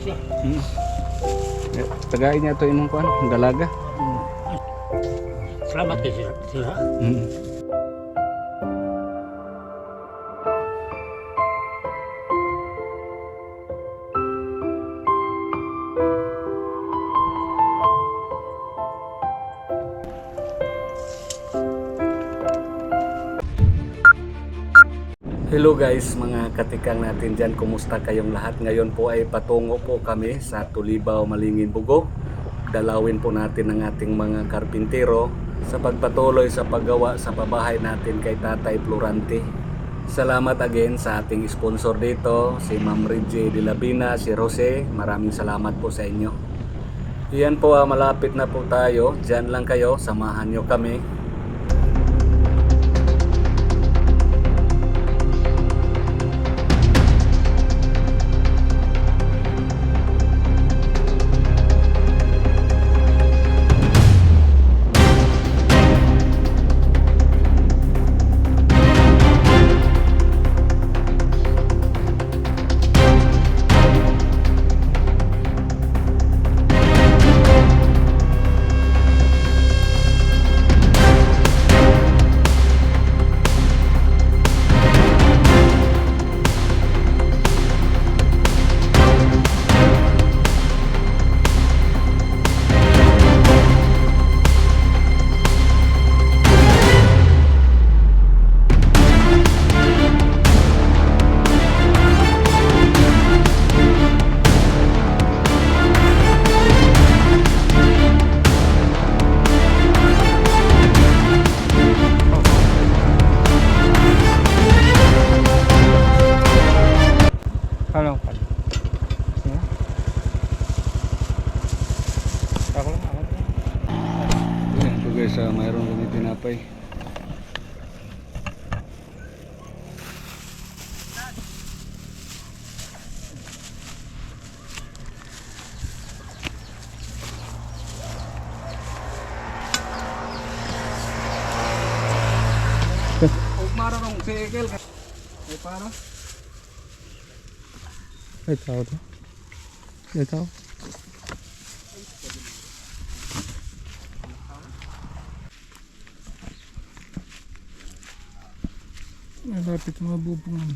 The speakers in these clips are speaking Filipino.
siya. Tagain niya ito imong kuan, dalaga. Salamat kay sila. Hello guys, mga katikang natin dyan, kumusta kayong lahat? Ngayon po ay patungo po kami sa Tulibaw, Malingin, Bugok. Dalawin po natin ang ating mga karpintero sa pagpatuloy sa paggawa sa pabahay natin kay Tatay Florante. Salamat again sa ating sponsor dito, si Ma'am Reggie de Labina, si Jose. Maraming salamat po sa inyo. Iyan po, malapit na po tayo. Diyan lang kayo, samahan nyo kami. Ano pa? Yeah. Ako lang. Ayan po guys, mayroon kami tinapay. Huwag marunong si Ekel. Ay para? Ay, tao to. Ay, tao. Malapit mga bubungan.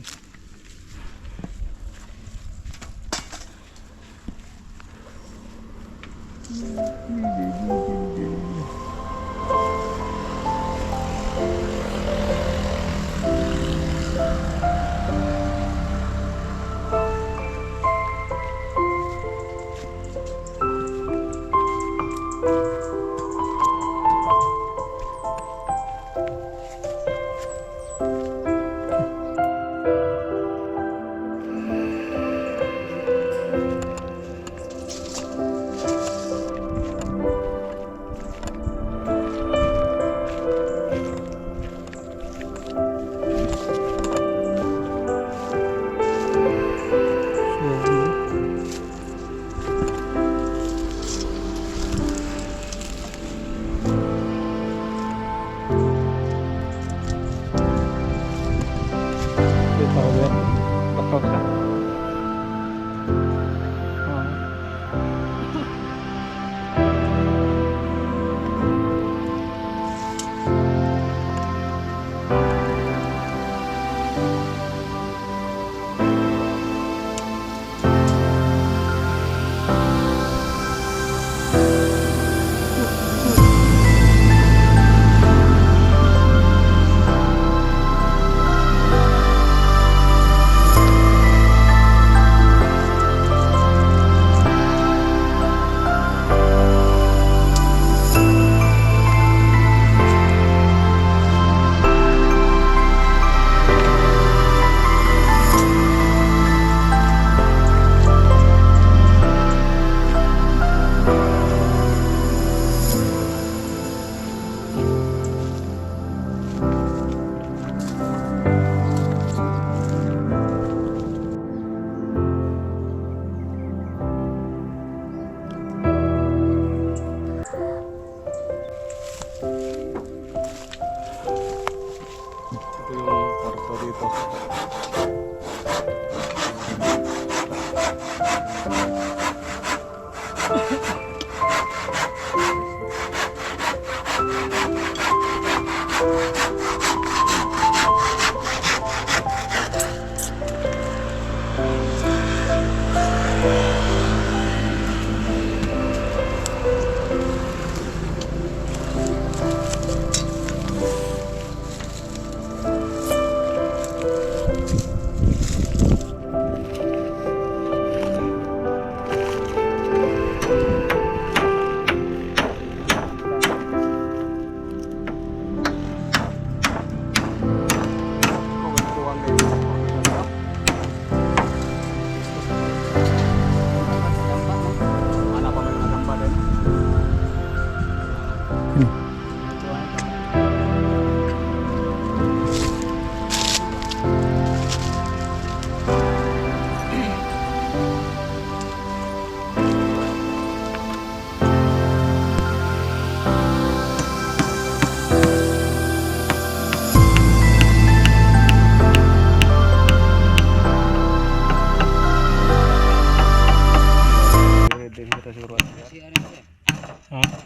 dito.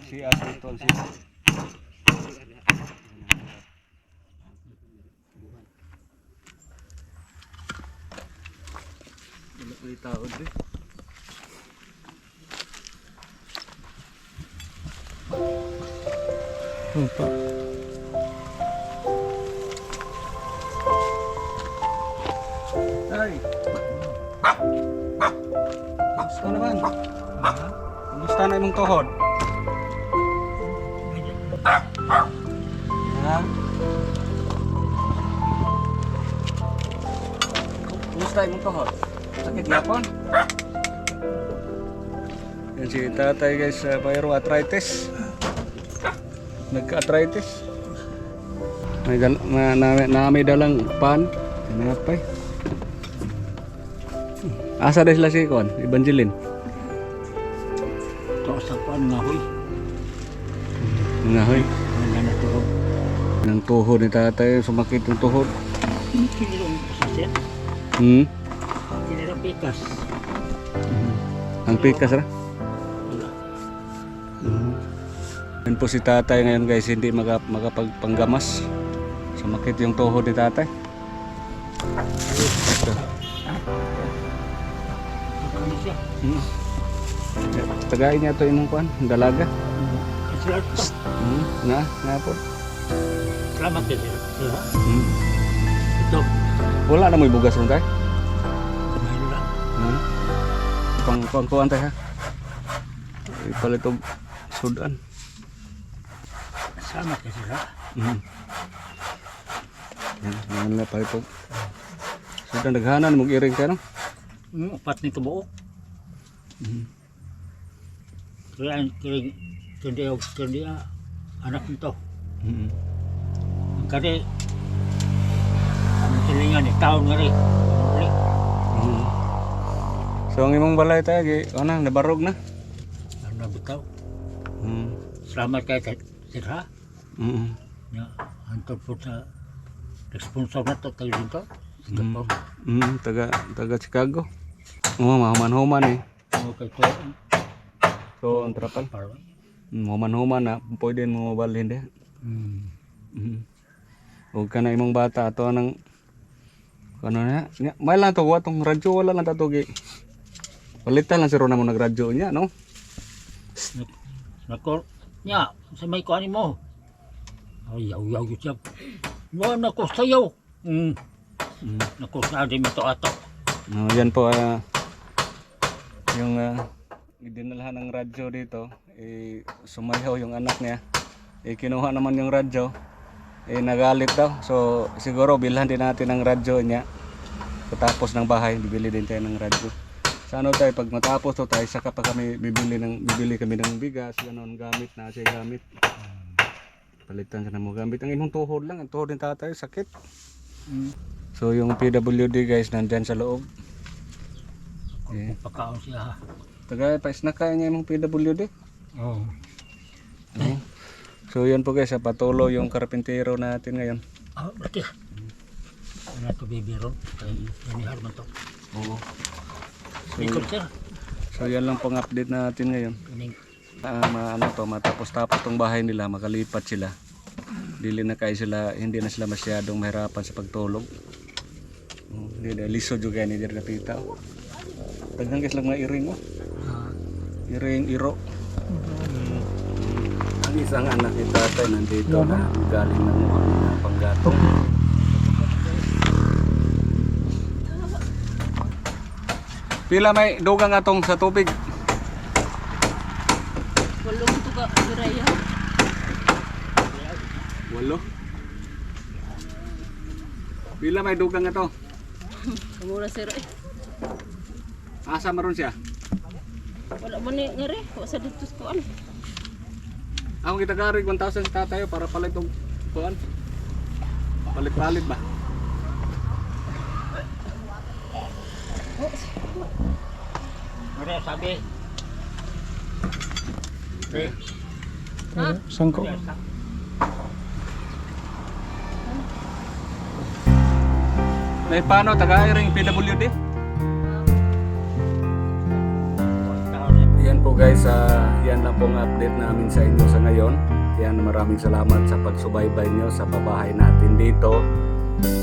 Si Asitol si. Wala ko itaod eh. Opo. Ay. Kamusta naman? Kamusta na imong tuhod? Ha? Kamusta imong tuhod? Sakit yapon? Yan si tatay guys, mayroong arthritis. Nagka-arthritis. May dalang pan. Tinapay. Asa dahil sila si Kon? Evangeline? Ito sa kuan nga hoy. Nga hoy. Wala na tuhod. Ng tuhod ni tatay, sumakit yung tuhod. Kinilong sa siya. Kinilong pikas. Ang pikas ra. Wala. Yan po si tatay ngayon guys, hindi makapagpanggamas. Sumakit yung tuhod ni tatay. Ito. Ano siya? Tagain niya ito imong kuan, dalaga. Salamat to. Nga po. Salamat ka sir. Ito. Wala na mo bugas ron tay. Mayroon lang. Pang tay ha. Ipalit og sudan. Salamat ka sir ha. Yan na palit og sudan daghanan mo iring ka no. Upat ni kabuok. Kaya kundi anak nito. Ang kari ang silingan ni taon nga rin. So ang imong balay tay gi ana nabarog na. Ano na bitaw? Salamat kay sir ha. Ya, antod po sa responsor na to tayo dito. Singapore. Taga Chicago. Mahuman-human eh. Okay ko. So ang trapal. Parang. Mahuman-human na pwede mo mabalhin din. Huwag ka na imong bata ato nang ano na. May lang to tong radyo wala lang tatugi. Palitan lang si Rona mo nagradyo niya no. Nako. Nya, sa may kuan mo. Ay, yaw siya. Wa nako sayaw. Nako sa di mo to ato. Yan po yung idinalhan ng radyo dito. Sumayaw yung anak niya. Kinuha naman yung radyo. Nagalit daw. So siguro bilhan din natin ng radyo niya. Tapos ng bahay, bibili din tayo ng radyo. Sa ano tayo, pag matapos to tayo, saka pa kami bibili kami ng bigas, gano'n, gamit na siya gamit. Palitan ka na mo gamit. Ang imong tuhod lang, ang tuhod ng tatay, sakit. So yung PWD guys, nandyan sa loob. Pagkaon siya ha. Tagay, paisnakay niya yung PWD. Oo. So yan po guys, patuloy yung karpintero natin ngayon. Berarti. Ano to baby ron? Kay Harman to. Oo. Ikot sir. So yan lang pong update natin ngayon. Ining Matapos-tapos tong bahay nila, makalipat sila. Hindi na sila masyadong mahirapan sa pagtulog. Hindi na liso juga ni dir kapita. Taghan guys lang mga iring oh. Iring iro. Ang isang anak ni tatay nandito na galing ng panggatong. Pila may dugang atong sa tubig? Walong tuga biraya. 8. Pila may dugang ato? Kamura sir eh. Asa maron siya? Wala man ni ngari, wa sa dito sa kuan. Ako kita garig 1,000 sa tatayo para palit og kuan. Palit-palit ba? Mura sabi. Eh, Sangko. May paano taga-iring PWD? Yan po guys, yan lang pong update namin sa inyo sa ngayon. Yan, maraming salamat sa pagsubaybay nyo sa pabahay natin dito.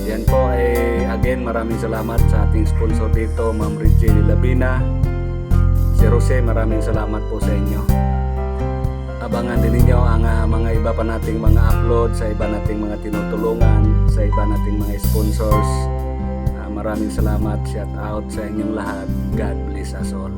Yan po ay again maraming salamat sa ating sponsor dito, Ma'am Regine Labina. Si Jose, maraming salamat po sa inyo. Abangan din ninyo ang mga iba pa nating mga upload sa iba nating mga tinutulungan, sa iba nating mga sponsors. Maraming salamat, shout out sa inyong lahat. God bless us all.